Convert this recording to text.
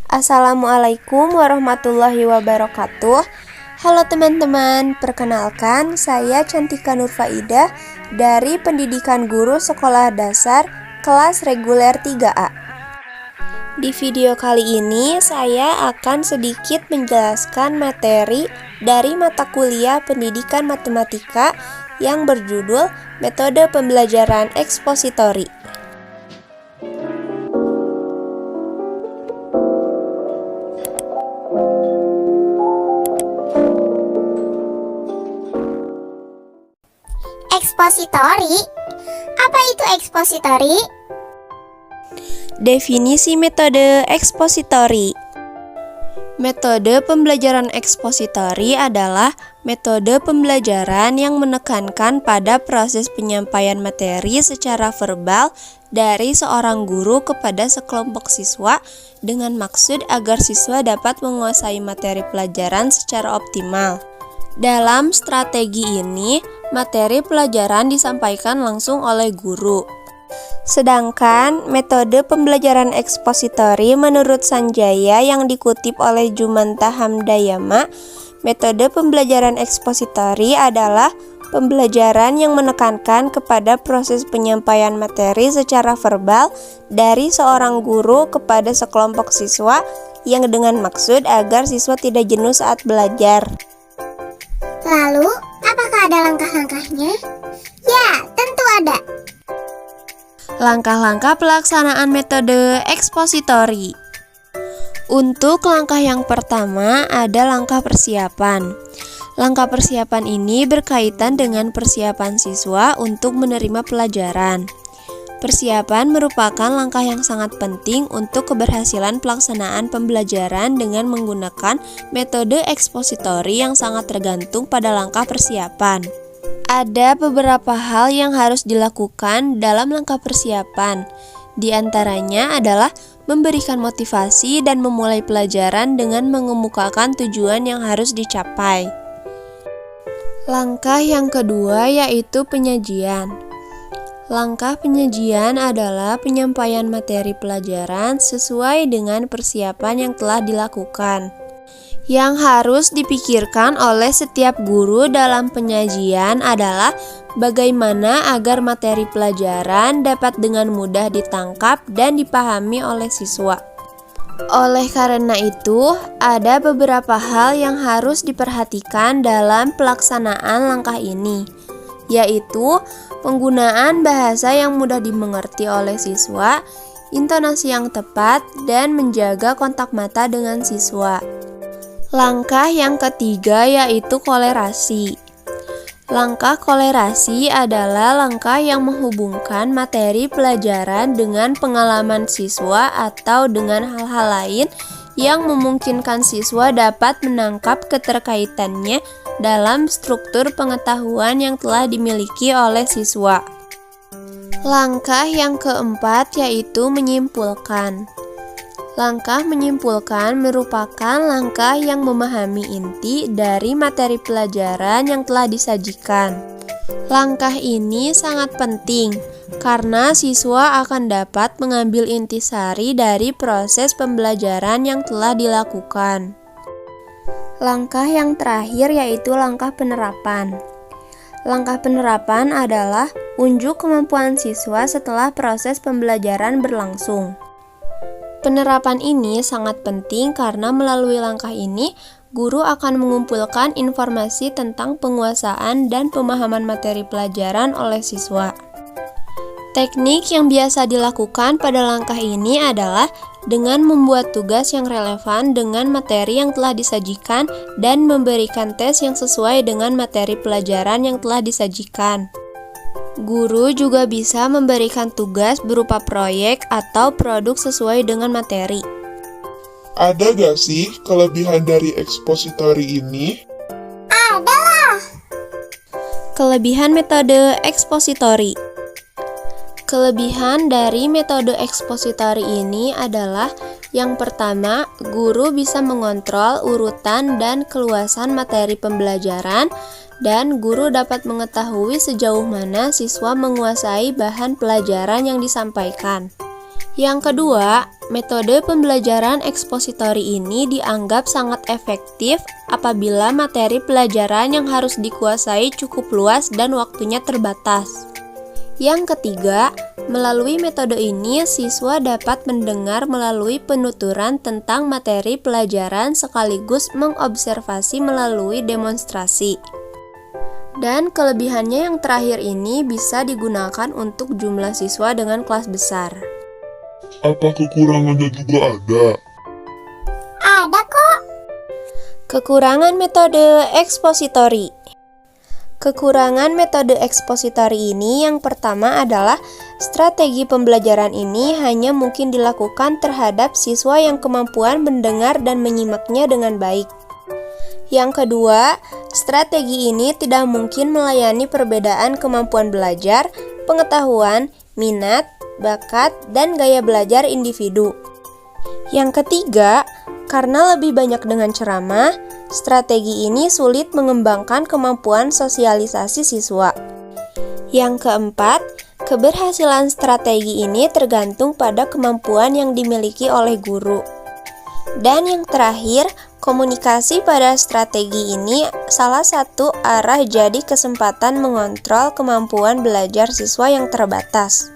Assalamualaikum warahmatullahi wabarakatuh. Halo teman-teman, perkenalkan saya Cantika Nurfaidah dari Pendidikan Guru Sekolah Dasar kelas reguler 3A. Di video kali ini saya akan sedikit menjelaskan materi dari mata kuliah Pendidikan Matematika yang berjudul Metode Pembelajaran Ekspositori. Ekspositori? Apa itu ekspositori? Definisi metode ekspositori. Metode pembelajaran ekspositori adalah metode pembelajaran yang menekankan pada proses penyampaian materi secara verbal dari seorang guru kepada sekelompok siswa dengan maksud agar siswa dapat menguasai materi pelajaran secara optimal. Dalam strategi ini, materi pelajaran disampaikan langsung oleh guru. Sedangkan metode pembelajaran ekspositori menurut Sanjaya yang dikutip oleh Jumanta Hamdayama, metode pembelajaran ekspositori adalah pembelajaran yang menekankan kepada proses penyampaian materi secara verbal dari seorang guru kepada sekelompok siswa yang dengan maksud agar siswa tidak jenuh saat belajar. Lalu, apakah ada langkah-langkahnya? Ya, tentu ada. Langkah-langkah pelaksanaan metode ekspositori. Untuk langkah yang pertama ada langkah persiapan. Langkah persiapan ini berkaitan dengan persiapan siswa untuk menerima pelajaran. Persiapan merupakan langkah yang sangat penting untuk keberhasilan pelaksanaan pembelajaran dengan menggunakan metode ekspositori yang sangat tergantung pada langkah persiapan. Ada beberapa hal yang harus dilakukan dalam langkah persiapan. Di antaranya adalah memberikan motivasi dan memulai pelajaran dengan mengemukakan tujuan yang harus dicapai. Langkah yang kedua yaitu penyajian. Langkah penyajian adalah penyampaian materi pelajaran sesuai dengan persiapan yang telah dilakukan. Yang harus dipikirkan oleh setiap guru dalam penyajian adalah bagaimana agar materi pelajaran dapat dengan mudah ditangkap dan dipahami oleh siswa. Oleh karena itu, ada beberapa hal yang harus diperhatikan dalam pelaksanaan langkah ini, yaitu penggunaan bahasa yang mudah dimengerti oleh siswa, intonasi yang tepat, dan menjaga kontak mata dengan siswa. Langkah yang ketiga yaitu kolerasi. Langkah kolerasi adalah langkah yang menghubungkan materi pelajaran dengan pengalaman siswa atau dengan hal-hal lain yang memungkinkan siswa dapat menangkap keterkaitannya dalam struktur pengetahuan yang telah dimiliki oleh siswa. Langkah yang keempat yaitu menyimpulkan. Langkah menyimpulkan merupakan langkah yang memahami inti dari materi pelajaran yang telah disajikan. Langkah ini sangat penting karena siswa akan dapat mengambil intisari dari proses pembelajaran yang telah dilakukan. Langkah yang terakhir yaitu langkah penerapan. Langkah penerapan adalah unjuk kemampuan siswa setelah proses pembelajaran berlangsung. Penerapan ini sangat penting karena melalui langkah ini, guru akan mengumpulkan informasi tentang penguasaan dan pemahaman materi pelajaran oleh siswa. Teknik yang biasa dilakukan pada langkah ini adalah dengan membuat tugas yang relevan dengan materi yang telah disajikan dan memberikan tes yang sesuai dengan materi pelajaran yang telah disajikan. Guru juga bisa memberikan tugas berupa proyek atau produk sesuai dengan materi. Ada gak sih kelebihan dari ekspositori ini? Adalah. Kelebihan metode ekspositori. Kelebihan dari metode ekspositori ini adalah yang pertama, guru bisa mengontrol urutan dan keluasan materi pembelajaran dan guru dapat mengetahui sejauh mana siswa menguasai bahan pelajaran yang disampaikan. Yang kedua, metode pembelajaran ekspositori ini dianggap sangat efektif apabila materi pelajaran yang harus dikuasai cukup luas dan waktunya terbatas. Yang ketiga, melalui metode ini siswa dapat mendengar melalui penuturan tentang materi pelajaran sekaligus mengobservasi melalui demonstrasi. Dan kelebihannya yang terakhir ini bisa digunakan untuk jumlah siswa dengan kelas besar. Apa kekurangannya juga ada? Ada kok. Kekurangan metode ekspositori. Kekurangan metode ekspositori ini yang pertama adalah strategi pembelajaran ini hanya mungkin dilakukan terhadap siswa yang kemampuan mendengar dan menyimaknya dengan baik. Yang kedua, strategi ini tidak mungkin melayani perbedaan kemampuan belajar, pengetahuan, minat, bakat, dan gaya belajar individu. Yang ketiga, karena lebih banyak dengan ceramah, strategi ini sulit mengembangkan kemampuan sosialisasi siswa. Yang keempat, keberhasilan strategi ini tergantung pada kemampuan yang dimiliki oleh guru. Dan yang terakhir, komunikasi pada strategi ini salah satu arah jadi kesempatan mengontrol kemampuan belajar siswa yang terbatas.